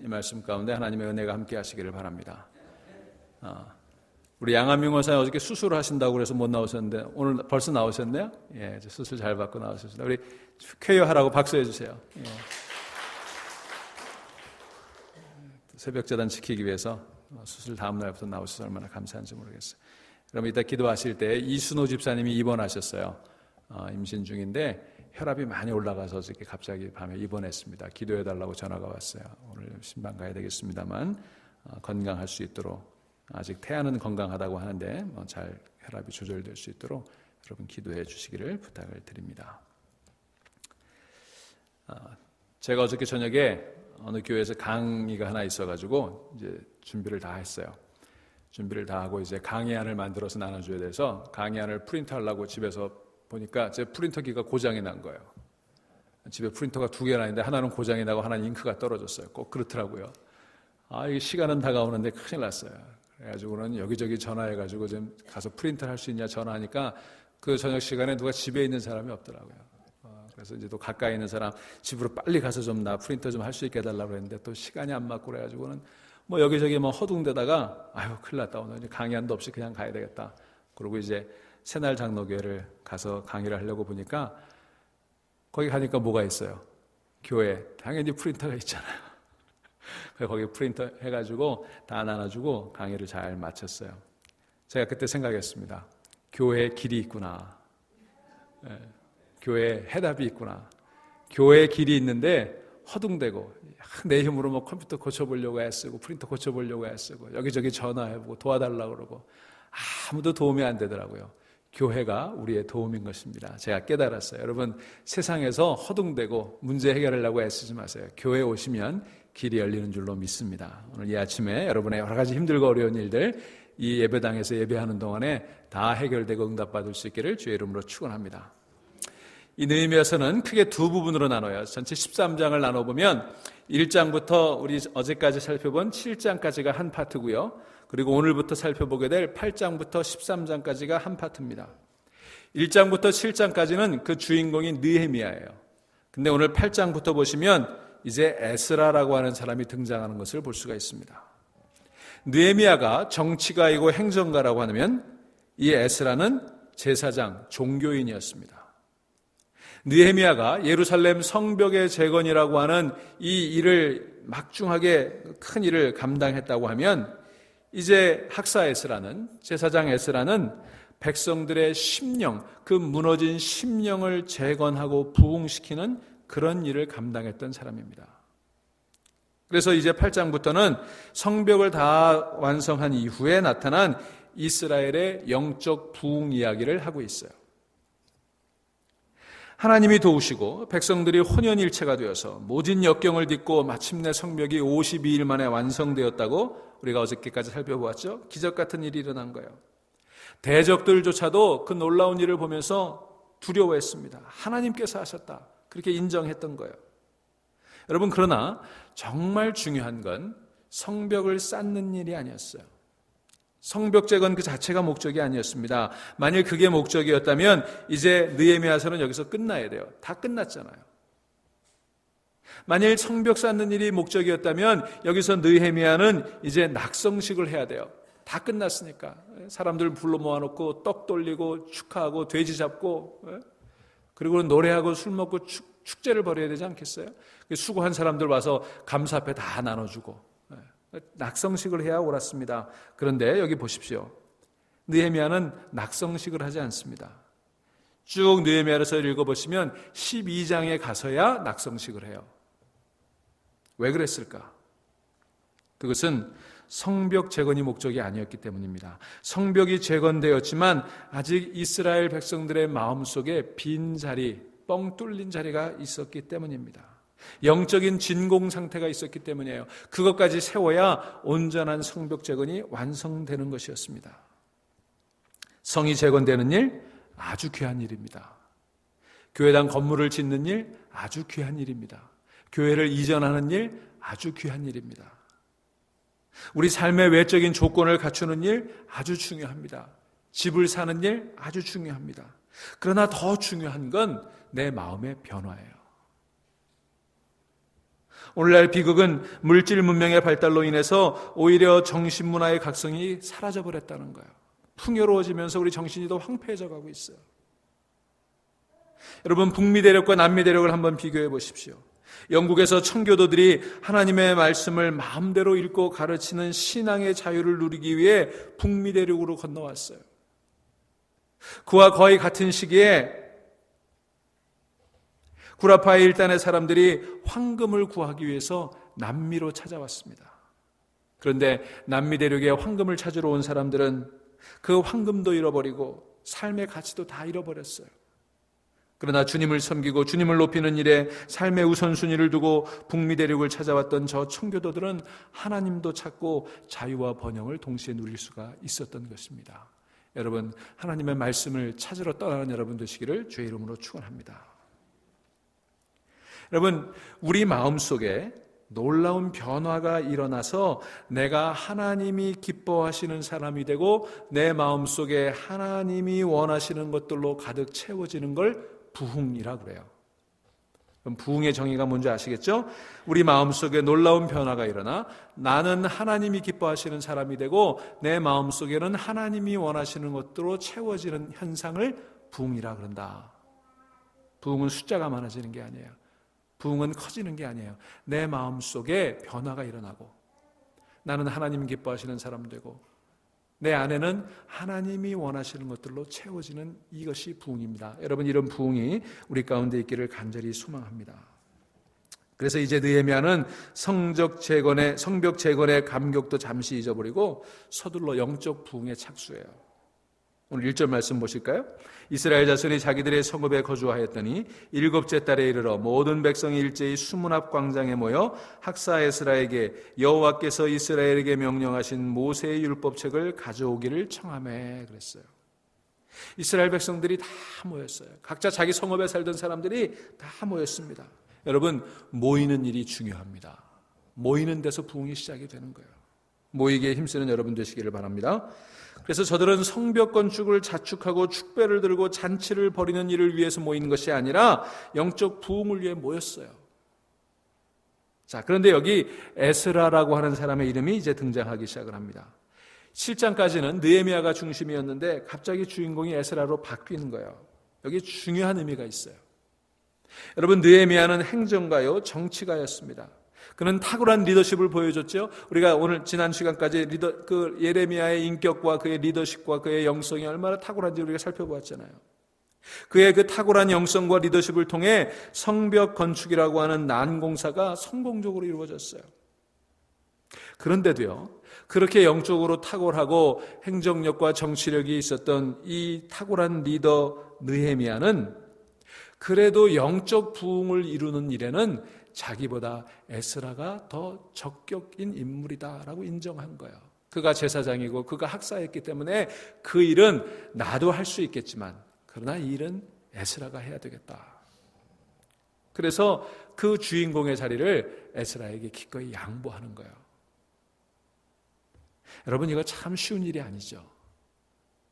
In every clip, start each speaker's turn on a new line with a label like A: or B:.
A: 이 말씀 가운데 하나님의 은혜가 함께 하시기를 바랍니다. 우리 양한명 원사님 어저께 수술을 하신다고 그래서 못 나오셨는데 오늘 벌써 나오셨네요? 예, 수술 잘 받고 나오셨습니다. 우리 쾌유하라고 박수해 주세요. 예. 새벽재단 지키기 위해서 수술 다음 날부터 나오셔서 얼마나 감사한지 모르겠어요. 그럼 이따 기도하실 때 이순호 집사님이 입원하셨어요. 임신 중인데 혈압이 많이 올라가서 어저께 갑자기 밤에 입원했습니다. 기도해달라고 전화가 왔어요. 오늘 신방 가야 되겠습니다만 건강할 수 있도록, 아직 태아는 건강하다고 하는데 잘 혈압이 조절될 수 있도록 여러분 기도해 주시기를 부탁을 드립니다. 제가 어저께 저녁에 어느 교회에서 강의가 하나 있어가지고 이제 준비를 다 했어요. 준비를 다 하고 이제 강의안을 만들어서 나눠줘야 돼서 강의안을 프린트하려고 집에서 보니까 제 프린터기가 고장이 난 거예요. 집에 프린터가 2개나 있는데 하나는 고장이 나고 하나는 잉크가 떨어졌어요. 꼭 그렇더라고요. 이 시간은 다가오는데 큰일 났어요. 그래가지고는 여기저기 전화해가지고 좀 가서 프린트 할 수 있냐 전화하니까 그 저녁 시간에 누가 집에 있는 사람이 없더라고요. 그래서 이제 또 가까이 있는 사람 집으로 빨리 가서 좀 나 프린터 좀 할 수 있게 해달라고 했는데 또 시간이 안 맞고 그래가지고는 여기저기 허둥대다가 큰일 났다. 오늘 이제 강의안도 없이 그냥 가야 되겠다. 그리고 이제 새날 장로교회를 가서 강의를 하려고 보니까 거기 가니까 뭐가 있어요? 교회 당연히 프린터가 있잖아요. 그래서 거기 프린터 해가지고 다 나눠주고 강의를 잘 마쳤어요. 제가 그때 생각했습니다. 교회에 길이 있구나. 네. 교회에 해답이 있구나. 교회에 길이 있는데 허둥대고 내 힘으로 컴퓨터 고쳐보려고 애쓰고 프린터 고쳐보려고 애쓰고 여기저기 전화해보고 도와달라고 그러고 아무도 도움이 안 되더라고요. 교회가 우리의 도움인 것입니다. 제가 깨달았어요. 여러분, 세상에서 허둥대고 문제 해결하려고 애쓰지 마세요. 교회에 오시면 길이 열리는 줄로 믿습니다. 오늘 이 아침에 여러분의 여러 가지 힘들고 어려운 일들 이 예배당에서 예배하는 동안에 다 해결되고 응답받을 수 있기를 주의 이름으로 축원합니다. 이 느헤미야서는 크게 두 부분으로 나눠요. 전체 13장을 나눠보면 1장부터 우리 어제까지 살펴본 7장까지가 한 파트고요. 그리고 오늘부터 살펴보게 될 8장부터 13장까지가 한 파트입니다. 1장부터 7장까지는 그 주인공인 느헤미야예요. 근데 오늘 8장부터 보시면 이제 에스라라고 하는 사람이 등장하는 것을 볼 수가 있습니다. 느헤미야가 정치가이고 행정가라고 하면 이 에스라는 제사장, 종교인이었습니다. 느헤미야가 예루살렘 성벽의 재건이라고 하는 이 일을 막중하게 큰 일을 감당했다고 하면 이제 학사 에스라는, 제사장 에스라는 백성들의 심령, 그 무너진 심령을 재건하고 부흥시키는 그런 일을 감당했던 사람입니다. 그래서 이제 8장부터는 성벽을 다 완성한 이후에 나타난 이스라엘의 영적 부흥 이야기를 하고 있어요. 하나님이 도우시고 백성들이 혼연일체가 되어서 모진 역경을 딛고 마침내 성벽이 52일 만에 완성되었다고 우리가 어저께까지 살펴보았죠. 기적 같은 일이 일어난 거예요. 대적들조차도 그 놀라운 일을 보면서 두려워했습니다. 하나님께서 하셨다. 그렇게 인정했던 거예요. 여러분, 그러나 정말 중요한 건 성벽을 쌓는 일이 아니었어요. 성벽 재건 그 자체가 목적이 아니었습니다. 만일 그게 목적이었다면 이제 느헤미야서는 여기서 끝나야 돼요. 다 끝났잖아요. 만일 성벽 쌓는 일이 목적이었다면 여기서 느헤미야는 이제 낙성식을 해야 돼요. 다 끝났으니까. 사람들 불러 모아놓고 떡 돌리고 축하하고 돼지 잡고 그리고 노래하고 술 먹고 축제를 벌여야 되지 않겠어요? 수고한 사람들 와서 감사패 다 나눠주고 낙성식을 해야 옳았습니다. 그런데 여기 보십시오. 느헤미야는 낙성식을 하지 않습니다. 쭉 느헤미야서 읽어보시면 12장에 가서야 낙성식을 해요. 왜 그랬을까? 그것은 성벽 재건이 목적이 아니었기 때문입니다. 성벽이 재건되었지만 아직 이스라엘 백성들의 마음속에 빈 자리, 뻥 뚫린 자리가 있었기 때문입니다. 영적인 진공 상태가 있었기 때문이에요. 그것까지 세워야 온전한 성벽 재건이 완성되는 것이었습니다. 성이 재건되는 일, 아주 귀한 일입니다. 교회당 건물을 짓는 일, 아주 귀한 일입니다. 교회를 이전하는 일, 아주 귀한 일입니다. 우리 삶의 외적인 조건을 갖추는 일, 아주 중요합니다. 집을 사는 일, 아주 중요합니다. 그러나 더 중요한 건 내 마음의 변화예요. 오늘날 비극은 물질 문명의 발달로 인해서 오히려 정신문화의 각성이 사라져버렸다는 거예요. 풍요로워지면서 우리 정신이 더 황폐해져 가고 있어요. 여러분, 북미 대륙과 남미 대륙을 한번 비교해 보십시오. 영국에서 청교도들이 하나님의 말씀을 마음대로 읽고 가르치는 신앙의 자유를 누리기 위해 북미 대륙으로 건너왔어요. 그와 거의 같은 시기에 구라파의 일단의 사람들이 황금을 구하기 위해서 남미로 찾아왔습니다. 그런데 남미 대륙에 황금을 찾으러 온 사람들은 그 황금도 잃어버리고 삶의 가치도 다 잃어버렸어요. 그러나 주님을 섬기고 주님을 높이는 일에 삶의 우선순위를 두고 북미 대륙을 찾아왔던 저 청교도들은 하나님도 찾고 자유와 번영을 동시에 누릴 수가 있었던 것입니다. 여러분, 하나님의 말씀을 찾으러 떠나는 여러분 되시기를 주의 이름으로 축원합니다. 여러분, 우리 마음속에 놀라운 변화가 일어나서 내가 하나님이 기뻐하시는 사람이 되고 내 마음속에 하나님이 원하시는 것들로 가득 채워지는 걸 부흥이라고 그래요. 그럼 부흥의 정의가 뭔지 아시겠죠? 우리 마음속에 놀라운 변화가 일어나 나는 하나님이 기뻐하시는 사람이 되고 내 마음속에는 하나님이 원하시는 것들로 채워지는 현상을 부흥이라 그런다. 부흥은 숫자가 많아지는 게 아니에요. 부흥은 커지는 게 아니에요. 내 마음속에 변화가 일어나고 나는 하나님 기뻐하시는 사람 되고 내 안에는 하나님이 원하시는 것들로 채워지는 이것이 부흥입니다. 여러분, 이런 부흥이 우리 가운데 있기를 간절히 소망합니다. 그래서 이제 느헤미야는 성벽 재건의 감격도 잠시 잊어버리고 서둘러 영적 부흥에 착수해요. 오늘 1절 말씀 보실까요? 이스라엘 자손이 자기들의 성읍에 거주하였더니 7째 달에 이르러 모든 백성이 일제히 수문 앞 광장에 모여 학사 에스라에게 여호와께서 이스라엘에게 명령하신 모세의 율법책을 가져오기를 청하매 그랬어요. 이스라엘 백성들이 다 모였어요. 각자 자기 성읍에 살던 사람들이 다 모였습니다. 여러분, 모이는 일이 중요합니다. 모이는 데서 부흥이 시작이 되는 거예요. 모이기에 힘쓰는 여러분 되시기를 바랍니다. 그래서 저들은 성벽 건축을 자축하고 축배를 들고 잔치를 벌이는 일을 위해서 모인 것이 아니라 영적 부흥을 위해 모였어요. 자, 그런데 여기 에스라라고 하는 사람의 이름이 이제 등장하기 시작을 합니다. 7장까지는 느헤미야가 중심이었는데 갑자기 주인공이 에스라로 바뀌는 거예요. 여기 중요한 의미가 있어요. 여러분, 느헤미야는 행정가요, 정치가였습니다. 그는 탁월한 리더십을 보여줬죠. 우리가 오늘 지난 시간까지 예레미야의 인격과 그의 리더십과 그의 영성이 얼마나 탁월한지 우리가 살펴보았잖아요. 그의 그 탁월한 영성과 리더십을 통해 성벽 건축이라고 하는 난공사가 성공적으로 이루어졌어요. 그런데도요, 그렇게 영적으로 탁월하고 행정력과 정치력이 있었던 이 탁월한 리더 느헤미야는 그래도 영적 부흥을 이루는 일에는 자기보다 에스라가 더 적격인 인물이다라고 인정한 거예요. 그가 제사장이고 그가 학사였기 때문에 그 일은 나도 할 수 있겠지만 그러나 이 일은 에스라가 해야 되겠다. 그래서 그 주인공의 자리를 에스라에게 기꺼이 양보하는 거예요. 여러분, 이거 참 쉬운 일이 아니죠.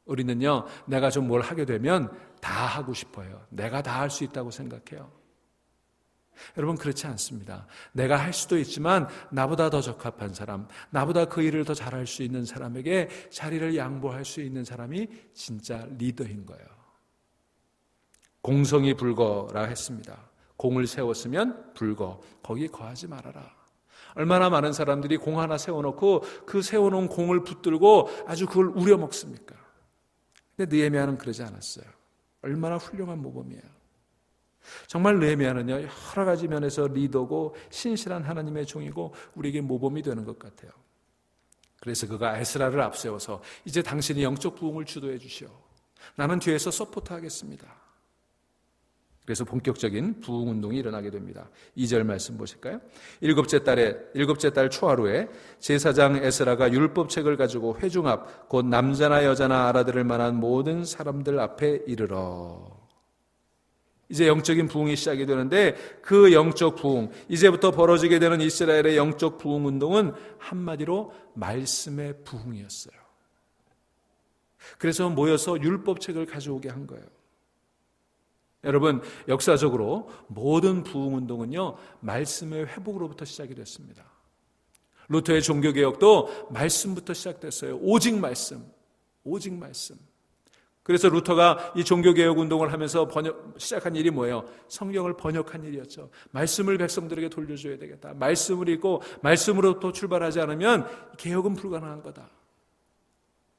A: 우리는요, 내가 좀 뭘 하게 되면 다 하고 싶어요. 내가 다 할 수 있다고 생각해요. 여러분, 그렇지 않습니다. 내가 할 수도 있지만 나보다 더 적합한 사람, 나보다 그 일을 더 잘할 수 있는 사람에게 자리를 양보할 수 있는 사람이 진짜 리더인 거예요. 공성이 불거라 했습니다. 공을 세웠으면 불거, 거기 거하지 말아라. 얼마나 많은 사람들이 공 하나 세워놓고 그 세워놓은 공을 붙들고 아주 그걸 우려먹습니까? 근데 느헤미야는 그러지 않았어요. 얼마나 훌륭한 모범이에요. 정말 느헤미야는요, 여러 가지 면에서 리더고 신실한 하나님의 종이고 우리에게 모범이 되는 것 같아요. 그래서 그가 에스라를 앞세워서 이제 당신이 영적 부흥을 주도해 주시오. 나는 뒤에서 서포트하겠습니다. 그래서 본격적인 부흥 운동이 일어나게 됩니다. 2절 말씀 보실까요? 7째 달 초하루에 제사장 에스라가 율법책을 가지고 회중 앞 곧 남자나 여자나 알아들을 만한 모든 사람들 앞에 이르러. 이제 영적인 부흥이 시작이 되는데 그 영적 부흥, 이제부터 벌어지게 되는 이스라엘의 영적 부흥 운동은 한마디로 말씀의 부흥이었어요. 그래서 모여서 율법책을 가져오게 한 거예요. 여러분, 역사적으로 모든 부흥운동은요, 말씀의 회복으로부터 시작이 됐습니다. 루터의 종교개혁도 말씀부터 시작됐어요. 오직 말씀, 오직 말씀. 그래서 루터가 이 종교개혁 운동을 하면서 시작한 일이 뭐예요? 성경을 번역한 일이었죠. 말씀을 백성들에게 돌려줘야 되겠다. 말씀을 읽고 말씀으로부터 출발하지 않으면 개혁은 불가능한 거다.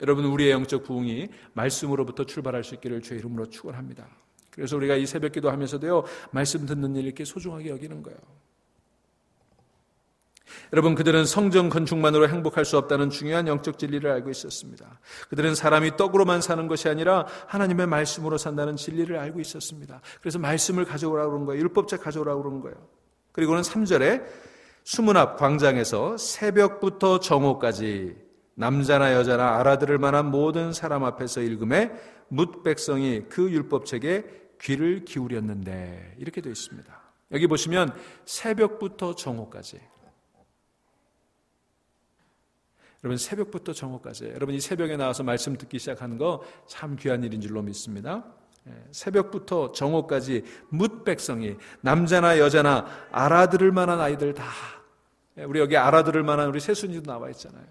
A: 여러분, 우리의 영적 부흥이 말씀으로부터 출발할 수 있기를 주의 이름으로 축원합니다. 그래서 우리가 이 새벽 기도하면서도요, 말씀 듣는 일 이렇게 소중하게 여기는 거예요. 여러분, 그들은 성전 건축만으로 행복할 수 없다는 중요한 영적 진리를 알고 있었습니다. 그들은 사람이 떡으로만 사는 것이 아니라 하나님의 말씀으로 산다는 진리를 알고 있었습니다. 그래서 말씀을 가져오라고 그런 거예요. 율법책 가져오라고 그런 거예요. 그리고는 3절에 수문 앞 광장에서 새벽부터 정오까지 남자나 여자나 알아들을 만한 모든 사람 앞에서 읽음에 뭇 백성이 그 율법책에 귀를 기울였는데, 이렇게 되어 있습니다. 여기 보시면 새벽부터 정오까지. 여러분, 새벽부터 정오까지. 여러분, 이 새벽에 나와서 말씀 듣기 시작하는 거 참 귀한 일인 줄로 믿습니다. 새벽부터 정오까지 뭇 백성이, 남자나 여자나 알아들을 만한 아이들 다. 우리 여기 알아들을 만한 우리 세순이도 나와 있잖아요.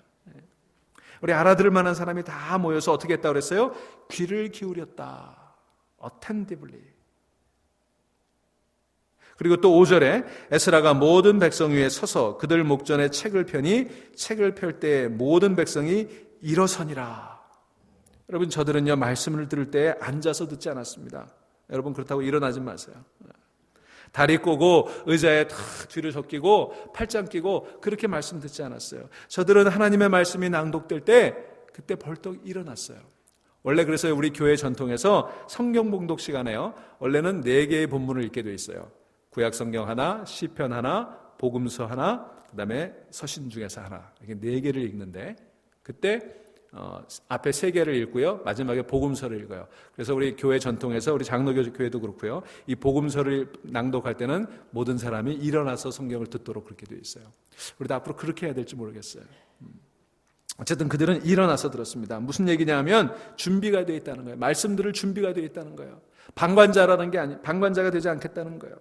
A: 우리 알아들을 만한 사람이 다 모여서 어떻게 했다고 그랬어요? 귀를 기울였다. attentively. 그리고 또 5절에 에스라가 모든 백성 위에 서서 그들 목전에 책을 펴니 책을 펼 때 모든 백성이 일어서니라. 여러분, 저들은요, 말씀을 들을 때 앉아서 듣지 않았습니다. 여러분, 그렇다고 일어나지 마세요. 다리 꼬고 의자에 탁 뒤를 적기고 팔짱 끼고 그렇게 말씀 듣지 않았어요. 저들은 하나님의 말씀이 낭독될 때 그때 벌떡 일어났어요. 원래 그래서 우리 교회 전통에서 성경 봉독 시간에요, 원래는 4개의 본문을 읽게 돼 있어요. 구약 성경 하나, 시편 하나, 복음서 하나, 그 다음에 서신 중에서 하나, 이렇게 4개를 읽는데, 그때 앞에 3개를 읽고요, 마지막에 복음서를 읽어요. 그래서 우리 교회 전통에서, 우리 장로교 교회도 그렇고요, 이 복음서를 낭독할 때는 모든 사람이 일어나서 성경을 듣도록 그렇게 되어 있어요. 우리도 앞으로 그렇게 해야 될지 모르겠어요. 어쨌든 그들은 일어나서 들었습니다. 무슨 얘기냐 하면 준비가 되어 있다는 거예요. 말씀 들을 준비가 되어 있다는 거예요. 방관자라는 게 방관자가 되지 않겠다는 거예요.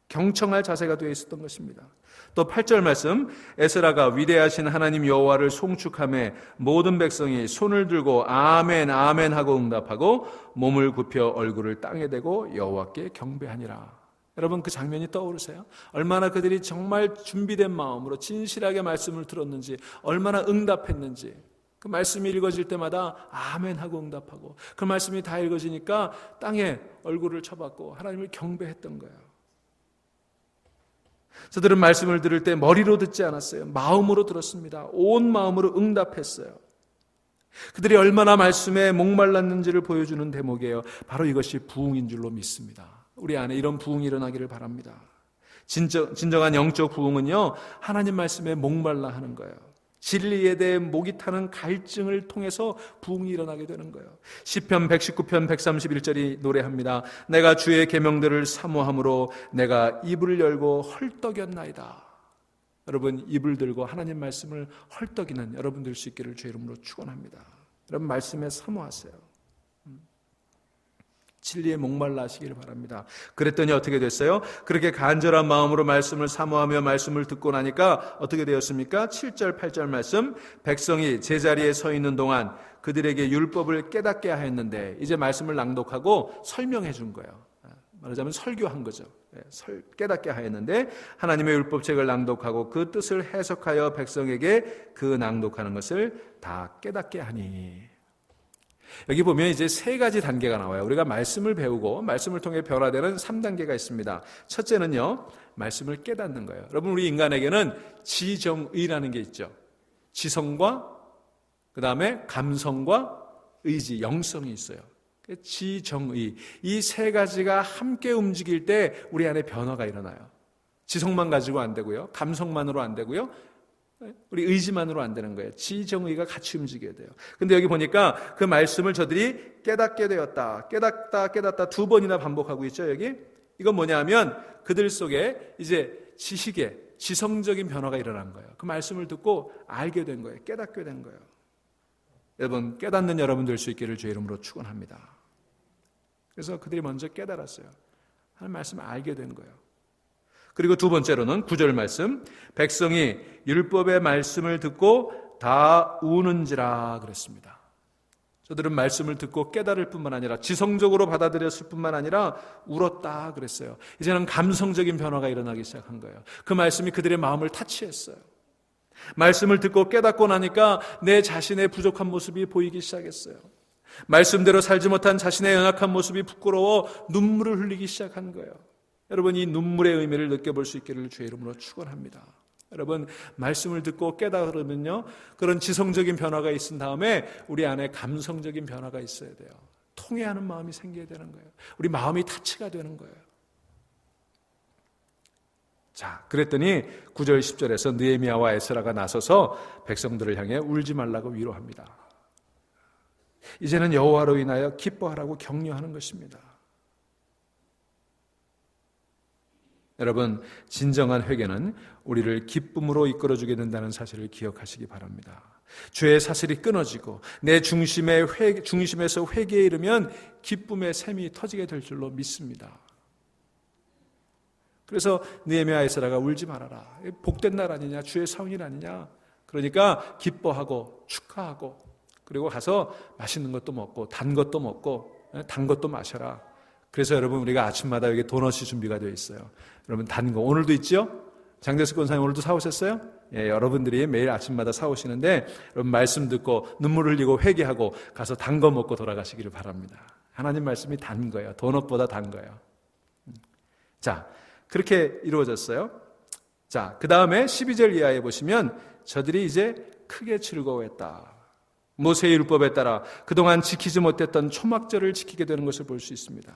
A: 경청할 자세가 되어 있었던 것입니다. 또 8절 말씀, 에스라가 위대하신 하나님 여호와를 송축하며 모든 백성이 손을 들고 아멘 아멘 하고 응답하고 몸을 굽혀 얼굴을 땅에 대고 여호와께 경배하니라. 여러분, 그 장면이 떠오르세요? 얼마나 그들이 정말 준비된 마음으로 진실하게 말씀을 들었는지, 얼마나 응답했는지. 그 말씀이 읽어질 때마다 아멘 하고 응답하고, 그 말씀이 다 읽어지니까 땅에 얼굴을 쳐박고 하나님을 경배했던 거예요. 저들은 말씀을 들을 때 머리로 듣지 않았어요. 마음으로 들었습니다. 온 마음으로 응답했어요. 그들이 얼마나 말씀에 목말랐는지를 보여주는 대목이에요. 바로 이것이 부흥인 줄로 믿습니다. 우리 안에 이런 부흥이 일어나기를 바랍니다. 진정한 영적 부흥은요, 하나님 말씀에 목말라 하는 거예요. 진리에 대해 목이 타는 갈증을 통해서 부흥이 일어나게 되는 거예요. 시편 119편 131절이 노래합니다. 내가 주의 계명들을 사모함으로 내가 입을 열고 헐떡였나이다. 여러분, 입을 들고 하나님 말씀을 헐떡이는 여러분 될 수 있기를 주의 이름으로 축원합니다. 여러분, 말씀에 사모하세요. 진리에 목말라 하시기를 바랍니다. 그랬더니 어떻게 됐어요? 그렇게 간절한 마음으로 말씀을 사모하며 말씀을 듣고 나니까 어떻게 되었습니까? 7절 8절 말씀, 백성이 제자리에 서 있는 동안 그들에게 율법을 깨닫게 하였는데, 이제 말씀을 낭독하고 설명해 준 거예요. 말하자면 설교한 거죠. 깨닫게 하였는데 하나님의 율법책을 낭독하고 그 뜻을 해석하여 백성에게 그 낭독하는 것을 다 깨닫게 하니. 여기 보면 이제 3가지 단계가 나와요. 우리가 말씀을 배우고 말씀을 통해 변화되는 3단계가 있습니다. 첫째는요, 말씀을 깨닫는 거예요. 여러분, 우리 인간에게는 지정의라는 게 있죠. 지성과 그 다음에 감성과 의지, 영성이 있어요. 지정의, 이 3가지가 함께 움직일 때 우리 안에 변화가 일어나요. 지성만 가지고 안 되고요, 감성만으로 안 되고요, 우리 의지만으로 안 되는 거예요. 지정의가 같이 움직여야 돼요. 근데 여기 보니까 그 말씀을 저들이 깨닫게 되었다, 깨닫다 2번이나 반복하고 있죠. 여기 이건 뭐냐 하면 그들 속에 이제 지식의 지성적인 변화가 일어난 거예요. 그 말씀을 듣고 알게 된 거예요. 깨닫게 된 거예요. 여러분, 깨닫는 여러분 될 수 있기를 주의 이름으로 축원합니다. 그래서 그들이 먼저 깨달았어요. 하는 말씀을 알게 된 거예요. 그리고 두 번째로는 9절 말씀, 백성이 율법의 말씀을 듣고 다 우는지라 그랬습니다. 저들은 말씀을 듣고 깨달을 뿐만 아니라 지성적으로 받아들였을 뿐만 아니라 울었다 그랬어요. 이제는 감성적인 변화가 일어나기 시작한 거예요. 그 말씀이 그들의 마음을 타치했어요. 말씀을 듣고 깨닫고 나니까 내 자신의 부족한 모습이 보이기 시작했어요. 말씀대로 살지 못한 자신의 연약한 모습이 부끄러워 눈물을 흘리기 시작한 거예요. 여러분, 이 눈물의 의미를 느껴볼 수 있기를 주의 이름으로 축원합니다. 여러분, 말씀을 듣고 깨달으면요, 그런 지성적인 변화가 있은 다음에 우리 안에 감성적인 변화가 있어야 돼요. 통회하는 마음이 생겨야 되는 거예요. 우리 마음이 타치가 되는 거예요. 자, 그랬더니 9절 10절에서 느헤미야와 에스라가 나서서 백성들을 향해 울지 말라고 위로합니다. 이제는 여호와로 인하여 기뻐하라고 격려하는 것입니다. 여러분, 진정한 회개는 우리를 기쁨으로 이끌어주게 된다는 사실을 기억하시기 바랍니다. 죄의 사슬이 끊어지고 내 중심에서 회개에 이르면 기쁨의 샘이 터지게 될 줄로 믿습니다. 그래서 느헤미야 에스라가 울지 말아라. 복된 날 아니냐, 주의 성일 아니냐. 그러니까 기뻐하고 축하하고 그리고 가서 맛있는 것도 먹고 단 것도 먹고 단 것도 마셔라. 그래서 여러분, 우리가 아침마다 여기 도넛이 준비가 되어 있어요. 여러분, 단 거 오늘도 있죠? 장대수 권사님 오늘도 사오셨어요? 예, 여러분들이 매일 아침마다 사오시는데 여러분, 말씀 듣고 눈물 흘리고 회개하고 가서 단 거 먹고 돌아가시기를 바랍니다. 하나님 말씀이 단 거예요. 도넛보다 단 거예요. 자, 그렇게 이루어졌어요. 자, 그 다음에 12절 이하에 보시면 저들이 이제 크게 즐거워했다. 모세의 율법에 따라 그동안 지키지 못했던 초막절을 지키게 되는 것을 볼 수 있습니다.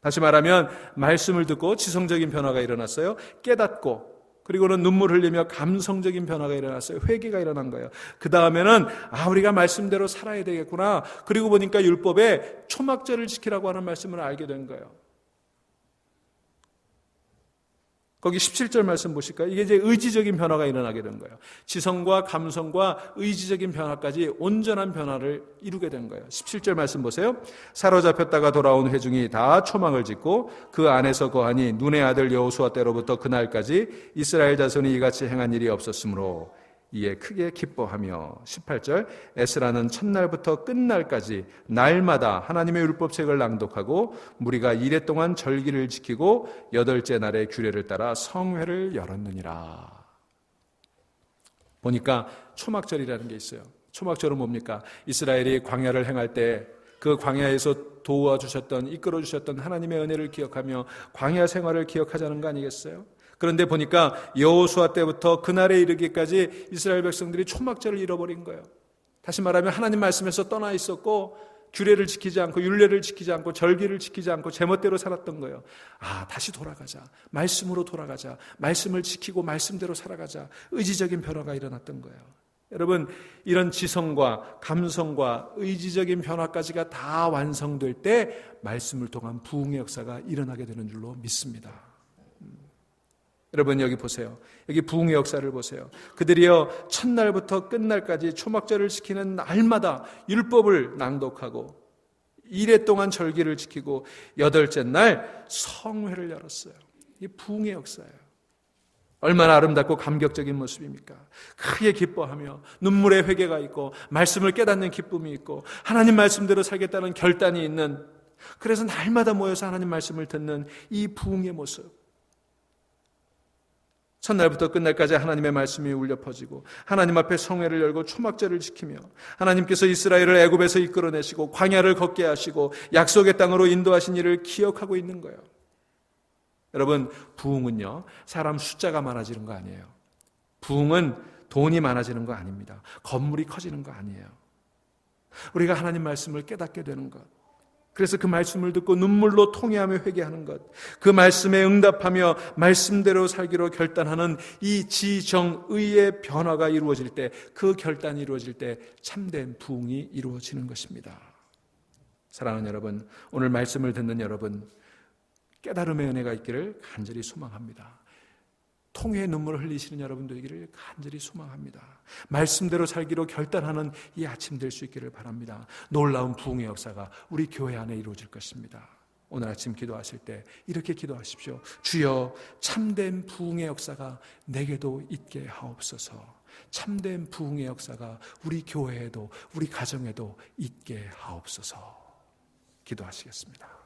A: 다시 말하면 말씀을 듣고 지성적인 변화가 일어났어요. 깨닫고 그리고는 눈물 흘리며 감성적인 변화가 일어났어요. 회개가 일어난 거예요. 그 다음에는 우리가 말씀대로 살아야 되겠구나. 그리고 보니까 율법에 초막절을 지키라고 하는 말씀을 알게 된 거예요. 거기 17절 말씀 보실까요? 이게 이제 의지적인 변화가 일어나게 된 거예요. 지성과 감성과 의지적인 변화까지 온전한 변화를 이루게 된 거예요. 17절 말씀 보세요. 사로잡혔다가 돌아온 회중이 다 초막을 짓고 그 안에서 거하니 눈의 아들 여호수아 때로부터 그날까지 이스라엘 자손이 이같이 행한 일이 없었으므로 이에 크게 기뻐하며 18절 에스라는 첫날부터 끝날까지 날마다 하나님의 율법책을 낭독하고 무리가 이레 동안 절기를 지키고 8째 날의 규례를 따라 성회를 열었느니라. 보니까 초막절이라는 게 있어요. 초막절은 뭡니까? 이스라엘이 광야를 행할 때 그 광야에서 도와주셨던 이끌어주셨던 하나님의 은혜를 기억하며 광야 생활을 기억하자는 거 아니겠어요? 그런데 보니까 여호수아 때부터 그날에 이르기까지 이스라엘 백성들이 초막절을 잃어버린 거예요. 다시 말하면 하나님 말씀에서 떠나 있었고 규례를 지키지 않고 율례를 지키지 않고 절기를 지키지 않고 제멋대로 살았던 거예요. 다시 돌아가자. 말씀으로 돌아가자. 말씀을 지키고 말씀대로 살아가자. 의지적인 변화가 일어났던 거예요. 여러분, 이런 지성과 감성과 의지적인 변화까지가 다 완성될 때 말씀을 통한 부흥의 역사가 일어나게 되는 줄로 믿습니다. 여러분, 여기 보세요. 여기 부흥의 역사를 보세요. 그들이요, 첫날부터 끝날까지 초막절을 지키는 날마다 율법을 낭독하고 이레 동안 절기를 지키고 8째 날 성회를 열었어요. 이게 부흥의 역사예요. 얼마나 아름답고 감격적인 모습입니까? 크게 기뻐하며 눈물의 회개가 있고 말씀을 깨닫는 기쁨이 있고 하나님 말씀대로 살겠다는 결단이 있는, 그래서 날마다 모여서 하나님 말씀을 듣는 이 부흥의 모습. 첫날부터 끝날까지 하나님의 말씀이 울려 퍼지고 하나님 앞에 성회를 열고 초막절을 지키며 하나님께서 이스라엘을 애굽에서 이끌어내시고 광야를 걷게 하시고 약속의 땅으로 인도하신 일을 기억하고 있는 거예요. 여러분, 부흥은요, 사람 숫자가 많아지는 거 아니에요. 부흥은 돈이 많아지는 거 아닙니다. 건물이 커지는 거 아니에요. 우리가 하나님 말씀을 깨닫게 되는 것, 그래서 그 말씀을 듣고 눈물로 통회하며 회개하는 것, 그 말씀에 응답하며 말씀대로 살기로 결단하는 이 지정의의 변화가 이루어질 때, 그 결단이 이루어질 때 참된 부흥이 이루어지는 것입니다. 사랑하는 여러분, 오늘 말씀을 듣는 여러분, 깨달음의 은혜가 있기를 간절히 소망합니다. 통회의 눈물을 흘리시는 여러분도 있기를 간절히 소망합니다. 말씀대로 살기로 결단하는 이 아침 될 수 있기를 바랍니다. 놀라운 부흥의 역사가 우리 교회 안에 이루어질 것입니다. 오늘 아침 기도하실 때 이렇게 기도하십시오. 주여, 참된 부흥의 역사가 내게도 있게 하옵소서. 참된 부흥의 역사가 우리 교회에도 우리 가정에도 있게 하옵소서. 기도하시겠습니다.